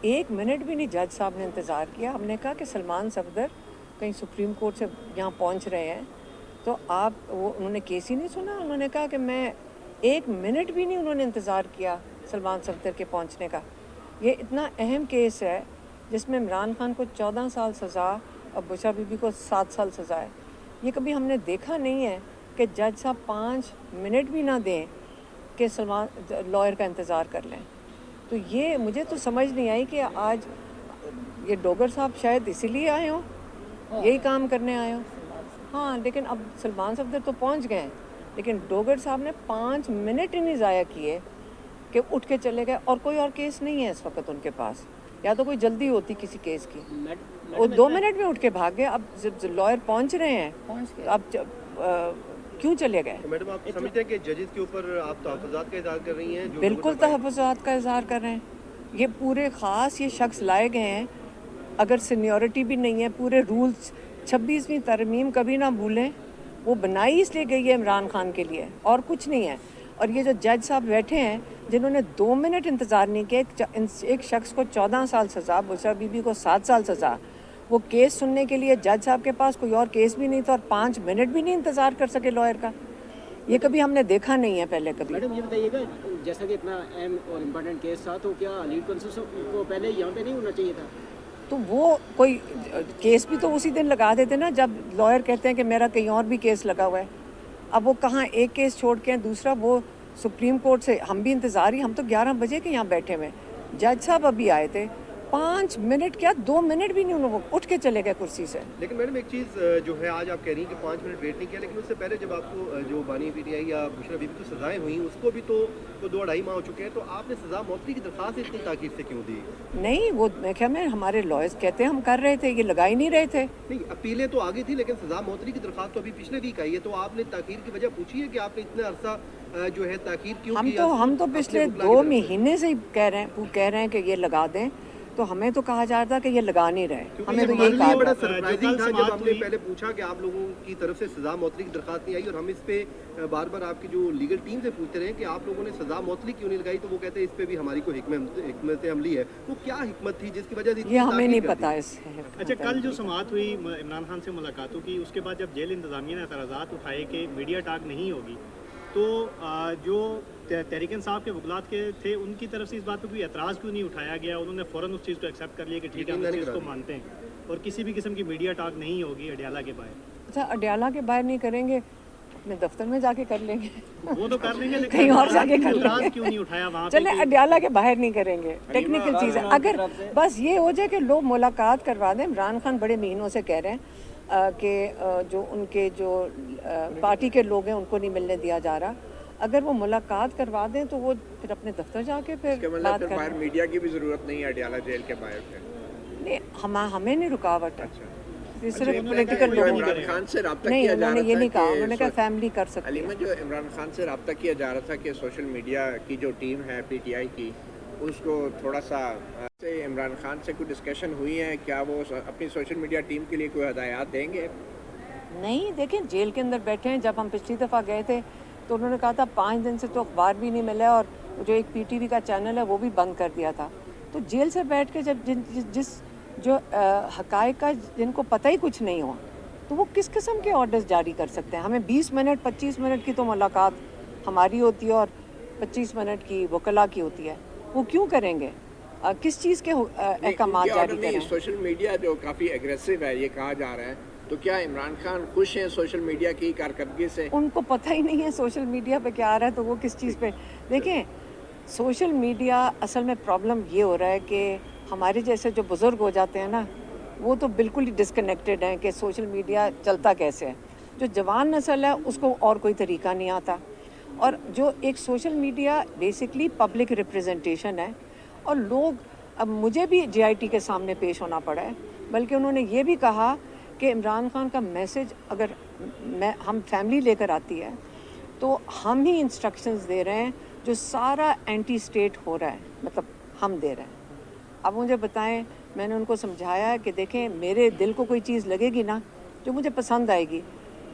एक मिनट भी नहीं जज साहब ने इंतज़ार किया। हमने कहा कि सलमान सफदर कहीं सुप्रीम कोर्ट से यहाँ पहुँच रहे हैं तो आप उन्होंने केस ही नहीं सुना। उन्होंने कहा कि मैं एक मिनट भी नहीं उन्होंने इंतज़ार किया सलमान सफदर के पहुँचने का। ये इतना अहम केस है जिसमें इमरान खान को 14 साल सज़ा और बुशरा बीबी को 7 साल सज़ा है। ये कभी हमने देखा नहीं है कि जज साहब 5 मिनट भी ना दें कि सलमान लॉयर का इंतज़ार कर लें। तो ये मुझे तो समझ नहीं आई कि आज ये डोगर साहब शायद इसीलिए आए हों, यही काम करने आए हों। हाँ, लेकिन अब सलमान सफदर तो पहुंच गए हैं, लेकिन डोगर साहब ने 5 मिनट ही नहीं ज़ाया किए कि उठ के चले गए। और कोई और केस नहीं है इस वक्त उनके पास, या तो कोई जल्दी होती किसी केस की, वो 2 मिनट में उठ के भाग गए। अब जब लॉयर पहुंच रहे हैं तो अब क्यों चले गए? तो मैडम आप समझते हैं कि जजेस के ऊपर आप तहफ़्फ़ुज़ात का इज़हार कर रही हैं? बिल्कुल तहफ़्फ़ुज़ात का इज़हार कर रहे हैं। ये पूरे ख़ास ये शख्स लाए गए हैं, अगर सीनियरिटी भी नहीं है, पूरे रूल्स 26वीं तरमीम कभी ना भूलें, वो बनाई इसलिए गई है इमरान खान के लिए, और कुछ नहीं है। और ये जो जज साहब बैठे हैं जिन्होंने 2 मिनट इंतज़ार नहीं किया, एक शख्स को 14 साल सज़ा, बुशरा बीबी को 7 साल सज़ा, वो केस सुनने के लिए जज साहब के पास कोई और केस भी नहीं था और 5 मिनट भी नहीं इंतज़ार कर सके लॉयर का। ये कभी हमने देखा नहीं है पहले कभी। मैडम ये बताइएगा, जैसा कि इतना अहम और इम्पोर्टेंट केस था, तो क्या लीड काउंसिल को पहले यहाँ पे नहीं होना चाहिए था? तो वो कोई केस भी तो उसी दिन लगा देते ना जब लॉयर कहते हैं कि मेरा कहीं और भी केस लगा हुआ है। अब वो कहाँ एक केस छोड़ के दूसरा, वो सुप्रीम कोर्ट से हम भी इंतज़ार ही, हम तो 11 बजे के यहाँ बैठे हुए, जज साहब अभी आए थे, 5 मिनट क्या 2 मिनट भी नहीं, उन्होंने उठ के चले गए कुर्सी से। लेकिन मैडम एक चीज़ जो है, आज आप कह रही हैं कि 5 मिनट वेट नहीं किया, लेकिन उससे पहले जब आपको जो बानी पीटीआई या बुशरा बीबी को सज़ाएं हुई, उसको भी तो 2-2.5 माह हो चुके हैं, तो आपने सज़ा मौतरी की दरख्वास्त इतनी ताकीद से क्यों दी? नहीं, वो मैं क्या, मैं हमारे लॉयर्स कहते हैं हम कर रहे थे, ये लगा ही नहीं रहे थे। नहीं, अपीलें तो आ गई थी, लेकिन सज़ा मौतरी की दरख्वास्त तो अभी पिछले वीक आई है, तो आपने ताख़ीर की वजह पूछी है कि आपने इतना अरसा जो है ताख़ीर क्यों किया? हम तो पिछले 2 महीने से ही कह रहे हैं कि ये लगा दें, तो हमें तो कहा जा रहा था कि ये लगा नहीं रहे। हमें तो यही कहा बड़ा सरप्राइजिंग था जब आपने पहले पूछा कि आप लोगों की तरफ से सज़ा मौतरी की दरख्वास्त नहीं आई, और हम इस पे बार बार आपकी जो लीगल टीम से पूछते रहे कि आप लोगों ने सज़ा मौतरी क्यों नहीं लगाई, तो वो कहते हैं इस पे भी हमारी कोई हिकमत अमली है। वो क्या हिकमत थी जिसकी वजह से ये हमें नहीं पता इस। अच्छा, कल जो समाअत हुई इमरान खान से मुलाकातों की, उसके बाद जब जेल इंतज़ामिया ने एतराज़ात उठाए कि मीडिया टॉक नहीं होगी, तो जो तहरीक इंसाफ के वकलात के थे उनकी तरफ से इस बात पर कोई एतराज़ क्यों नहीं उठाया गया? उन्होंने फ़ौरन उस चीज़ को एक्सेप्ट कर लिया कि ठीक है, हम इस चीज़ को मानते हैं और किसी भी किस्म की मीडिया टॉक नहीं होगी अडियाला के बाहर। अच्छा, अडियाला के बाहर नहीं करेंगे, अपने दफ्तर में जाके कर लेंगे। वो तो कर लेंगे, लेकिन कहीं और जाके कर लेंगे। क्यों नहीं उठाया वहाँ? चले, अडियाला के बाहर नहीं करेंगे, टेक्निकल चीज़ है। अगर बस ये हो जाए कि लोग मुलाकात करवा दें, इमरान खान बड़े महीनों से कह रहे हैं कि जो उनके जो पार्टी के लोग हैं उनको नहीं मिलने दिया जा रहा, अगर वो मुलाकात करवा दें तो वो फिर अपने दफ्तर जाके फिर बात करें। बाहर मीडिया की भी ज़रूरत नहीं है अडियाला जेल के बाहर पे। नहीं, हमें नहीं रुकावट है। अच्छा, सिर्फ पॉलिटिकल लोग इमरान खान से रब्ता नहीं, किया जा रहा था, उन्होंने ये नहीं कहा, उन्होंने कहा फैमिली कर सकती है। अलीमा, जो इमरान खान से रब्ता किया जा रहा था कि सोशल मीडिया की जो टीम है पीटीआई की, उसको थोड़ा सा से इमरान खान से कोई डिस्कशन हुई है क्या? वो अपनी सोशल मीडिया टीम के लिए कोई हदायत देंगे? नहीं, देखें जेल के अंदर बैठे हैं। जब हम पिछली दफ़ा गए थे तो उन्होंने कहा था 5 दिन से तो अखबार भी नहीं मिला, और जो एक पीटीवी का चैनल है वो भी बंद कर दिया था। तो जेल से बैठ के जब जिस जो हक़ाइक़ का जिनको पता ही कुछ नहीं हो, तो वो किस किस्म के ऑर्डर्स जारी कर सकते हैं? हमें 20 मिनट 25 मिनट की तो मुलाकात हमारी होती है और 25 मिनट की वकला की होती है, वो क्यों करेंगे? किस चीज़ के अहकामात जारी करें? सोशल मीडिया जो काफ़ी एग्रेसिव है ये कहा जा रहा है, तो क्या इमरान खान खुश हैं सोशल मीडिया की कारकर्दगी से? उनको पता ही नहीं है सोशल मीडिया पे क्या आ रहा है, तो वो किस चीज़ पे देखें। सोशल मीडिया असल में प्रॉब्लम ये हो रहा है कि हमारे जैसे जो बुज़ुर्ग हो जाते हैं ना, वो तो बिल्कुल ही डिस्कनेक्टेड हैं कि सोशल मीडिया चलता कैसे है। जो जवान नस्ल है उसको और कोई तरीका नहीं आता, और जो एक social media basically public representation है, और लोग, अब मुझे भी जीआईटी के सामने पेश होना पड़ा है, बल्कि उन्होंने ये भी कहा कि इमरान खान का मैसेज अगर हम फैमिली लेकर आती है तो हम ही इंस्ट्रक्शंस दे रहे हैं, जो सारा एंटी स्टेट हो रहा है, मतलब हम दे रहे हैं। अब मुझे बताएं, मैंने उनको समझाया कि देखें, मेरे दिल को कोई चीज़ लगेगी ना जो मुझे पसंद आएगी,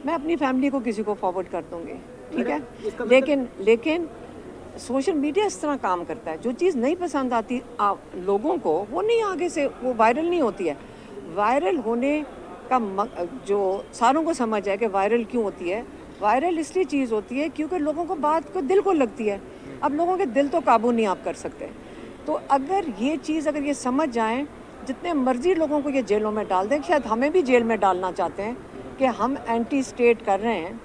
मैं अपनी फैमिली को किसी को फॉरवर्ड कर दूँगी, ठीक है, लेकिन सोशल मीडिया इस तरह काम करता है, जो चीज़ नहीं पसंद आती लोगों को, वो नहीं आगे से वो वायरल नहीं होती है। वायरल होने का जो सारों को समझ है कि वायरल क्यों होती है, वायरल इसलिए चीज़ होती है क्योंकि लोगों को बात को दिल को लगती है। अब लोगों के दिल तो काबू नहीं आप कर सकते। तो अगर ये चीज़ अगर ये समझ जाएं, जितने मर्जी लोगों को ये जेलों में डाल दें, शायद हमें भी जेल में डालना चाहते हैं कि हम एंटी स्टेट कर रहे हैं।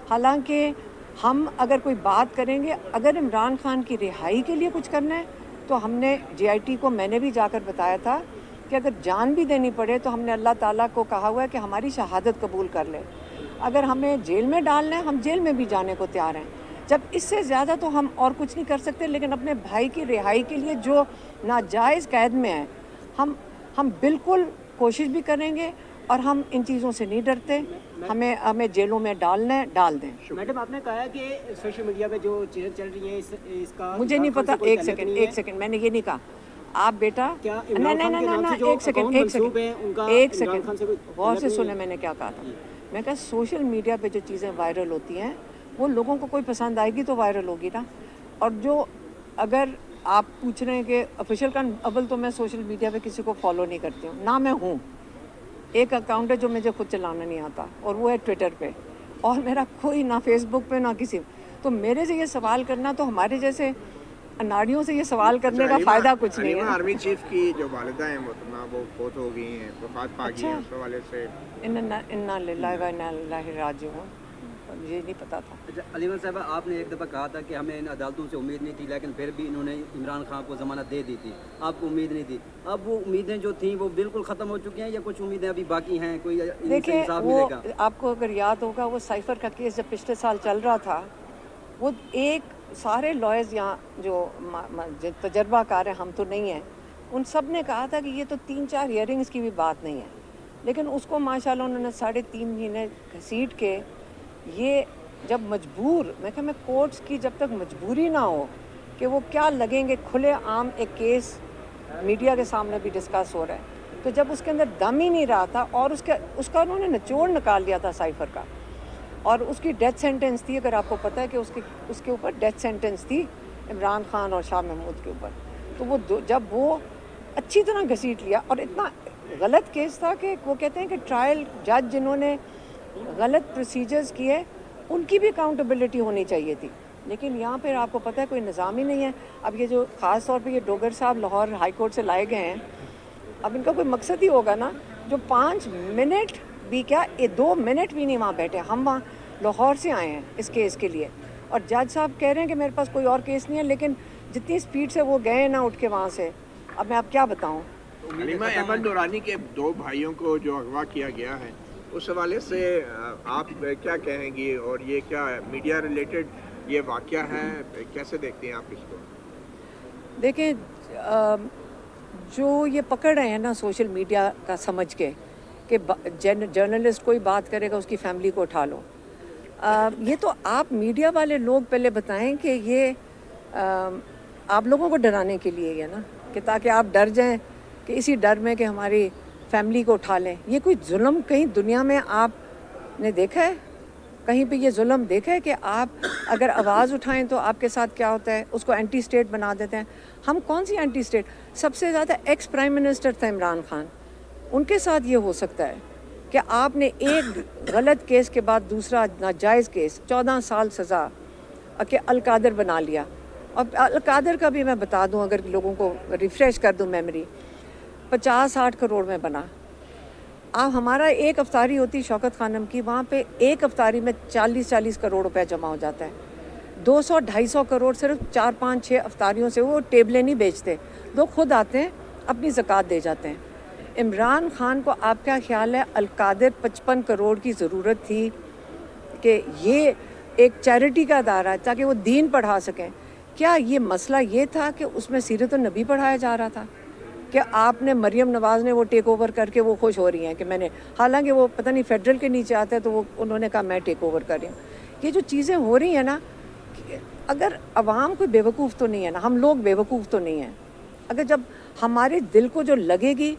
हालांकि हम अगर कोई बात करेंगे, अगर इमरान खान की रिहाई के लिए कुछ करना है तो हमने JIT को मैंने भी जाकर बताया था कि अगर जान भी देनी पड़े तो हमने अल्लाह ताला को कहा हुआ है कि हमारी शहादत कबूल कर ले। अगर हमें जेल में डालना है, हम जेल में भी जाने को तैयार हैं। जब इससे ज़्यादा तो हम और कुछ नहीं कर सकते, लेकिन अपने भाई की रिहाई के लिए जो नाजायज़ कैद में है, हम बिल्कुल कोशिश भी करेंगे और हम इन चीज़ों से नहीं डरते। हमें जेलों में डालना है, डाल दें। मैडम, आपने कहा है कि सोशल मीडिया पे जो चीज़ें चल रही हैं इसका मुझे नहीं पता। एक सेकंड मैंने ये नहीं कहा। आप बेटा क्या ना एक सेकंड गौर से सुने मैंने क्या कहा था। मैं कहा सोशल मीडिया पे जो चीज़ें वायरल होती हैं वो लोगों को कोई पसंद आएगी तो वायरल होगी ना। और जो अगर आप पूछ रहे हैं कि ऑफिशियल का, अव्वल तो मैं सोशल मीडिया पे किसी को फॉलो नहीं करती हूँ ना। मैं हूँ, एक अकाउंट है जो मुझे खुद चलाना नहीं आता और वो है ट्विटर पे, और मेरा कोई ना फेसबुक पे ना किसी। तो मेरे से ये सवाल करना तो हमारे जैसे अनाड़ियों से ये सवाल करने का फ़ायदा कुछ नहीं है। आर्मी चीफ की जो वालिदा हैं वो फौत हो गई हैं, वफात पा गई हैं, उस हवाले से इन्ना लिल्लाहि व इन्ना इलैहि राजिऊन, मुझे नहीं पता था। अच्छा अलीमन साहब, आपने एक दफ़ा कहा था कि हमें इन अदालतों से उम्मीद नहीं थी, लेकिन फिर भी इन्होंने इमरान खान को ज़मानत दे दी थी। आपको उम्मीद नहीं थी, अब वो उम्मीदें जो थी वो बिल्कुल ख़त्म हो चुकी हैं या कुछ उम्मीदें अभी बाकी हैं? कोई देखिए, इंसाफ वो मिलेगा? आपको अगर याद होगा, वो साइफर का केस जब पिछले साल चल रहा था, वो एक सारे लॉयर्स यहाँ जो तजर्बाकार हैं, हम तो नहीं हैं, उन सब ने कहा था कि ये तो 3-4 हियरिंग्स की भी बात नहीं है। लेकिन उसको माशाल्लाह उन्होंने 3.5 महीने घसीट के, ये जब मजबूर, मैं कहा मैं कोर्ट्स की जब तक मजबूरी ना हो कि वो क्या लगेंगे, खुले आम एक केस मीडिया के सामने भी डिस्कस हो रहा है, तो जब उसके अंदर दम ही नहीं रहा था और उसका उन्होंने निचोड़ निकाल दिया था साइफर का, और उसकी डेथ सेंटेंस थी। अगर आपको पता है कि उसके ऊपर डेथ सेंटेंस थी इमरान खान और शाह महमूद के ऊपर। तो वो जब वो अच्छी तरह घसीट लिया, और इतना गलत केस था कि वो कहते हैं कि ट्रायल जज जिन्होंने गलत प्रोसीजर्स किए उनकी भी अकाउंटेबिलिटी होनी चाहिए थी। लेकिन यहाँ पर आपको पता है कोई निज़ाम ही नहीं है। अब ये जो ख़ास तौर पे ये डोगर साहब लाहौर हाई कोर्ट से लाए गए हैं, अब इनका कोई मकसद ही होगा ना, जो 5 मिनट भी क्या, 2 मिनट भी नहीं वहाँ बैठे। हम वहाँ लाहौर से आए हैं इस केस के लिए, और जज साहब कह रहे हैं कि मेरे पास कोई और केस नहीं है, लेकिन जितनी स्पीड से वो गए ना उठ के वहाँ से, अब मैं आप क्या बताऊँ। हलीमा अहमद नूरानी के 2 भाइयों को जो अगवा किया गया है, उस हवाले से आप क्या कहेंगी, और ये क्या मीडिया रिलेटेड ये वाक़या है, कैसे देखते हैं आप इसको? देखिए, जो ये पकड़ रहे हैं ना सोशल मीडिया का समझ के कि जर्नलिस्ट कोई बात करेगा उसकी फैमिली को उठा लो, ये तो आप मीडिया वाले लोग पहले बताएं कि ये आप लोगों को डराने के लिए है ना, कि ताकि आप डर जाएं कि इसी डर में कि हमारी फैमिली को उठा लें। ये कोई जुल्म कहीं दुनिया में आपने देखा है? कहीं पे ये जुल्म देखा है कि आप अगर आवाज़ उठाएं तो आपके साथ क्या होता है, उसको एंटी स्टेट बना देते हैं। हम कौन सी एंटी स्टेट? सबसे ज़्यादा एक्स प्राइम मिनिस्टर था इमरान खान, उनके साथ ये हो सकता है कि आपने एक गलत केस के बाद दूसरा नाजायज़ केस, 14 साल सज़ा कि अलकादर बना लिया। और अलकादर का भी मैं बता दूं, अगर लोगों को रिफ़्रेश कर दूं मेमोरी, 50-60 करोड़ में बना। आप हमारा एक अफ्तारी होती शौकत खानम की, वहाँ पे एक अफ्तारी में 40-40 करोड़ रुपए जमा हो जाता है। 200-250 करोड़ सिर्फ 4-5-6 अफ्तारियों से, वो टेबलें नहीं बेचते, लोग खुद आते हैं अपनी ज़कात दे जाते हैं। इमरान खान को आप क्या ख्याल है, अलकादर 55 करोड़ की ज़रूरत थी कि ये एक चैरिटी का अदारा है ताकि वो दीन पढ़ा सकें? क्या ये मसला ये था कि उसमें सीरत नबी पढ़ाया जा रहा था? कि आपने मरियम नवाज़ ने वो टेक ओवर करके वो खुश हो रही हैं कि मैंने, हालांकि वो पता नहीं फेडरल के नीचे आता है तो वो उन्होंने कहा मैं टेक ओवर कर रही हूँ। ये जो चीज़ें हो रही हैं ना, अगर अवाम कोई बेवकूफ़ तो नहीं है ना, हम लोग बेवकूफ़ तो नहीं हैं। अगर जब हमारे दिल को जो लगेगी